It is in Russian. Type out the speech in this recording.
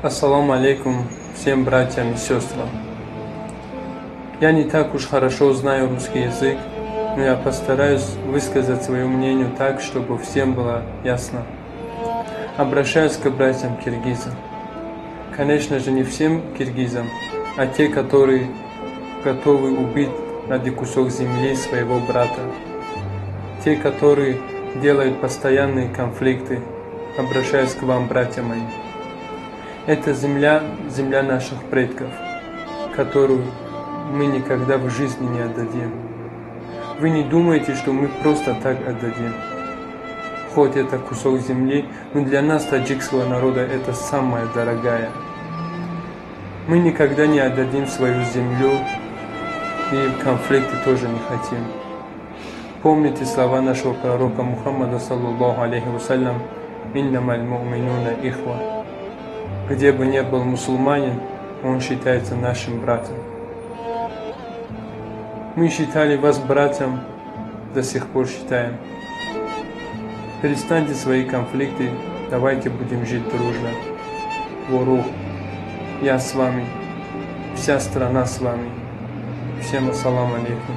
Ассаламу алейкум всем братьям и сестрам. Я не так уж хорошо знаю русский язык, но я постараюсь высказать свое мнение так, чтобы всем было ясно. Обращаюсь к братьям киргизам. Конечно же, не всем киргизам, а те, которые готовы убить ради кусок земли своего брата. Те, которые делают постоянные конфликты. Обращаюсь к вам, братья мои. Это земля наших предков, которую мы никогда в жизни не отдадим. Вы не думаете, что мы просто так отдадим. Хоть это кусок земли, но для нас, таджикского народа, это самое дорогое. Мы никогда не отдадим свою землю и конфликты тоже не хотим. Помните слова нашего пророка Мухаммада, саллаллаху алейхи вассалям, «Иннамаль му'минуна ихва». Где бы ни был мусульманин, он считается нашим братом. Мы считали вас братом, до сих пор считаем. Перестаньте свои конфликты, давайте будем жить дружно. Ворух, я с вами, вся страна с вами. Всем ассаламу алейкум.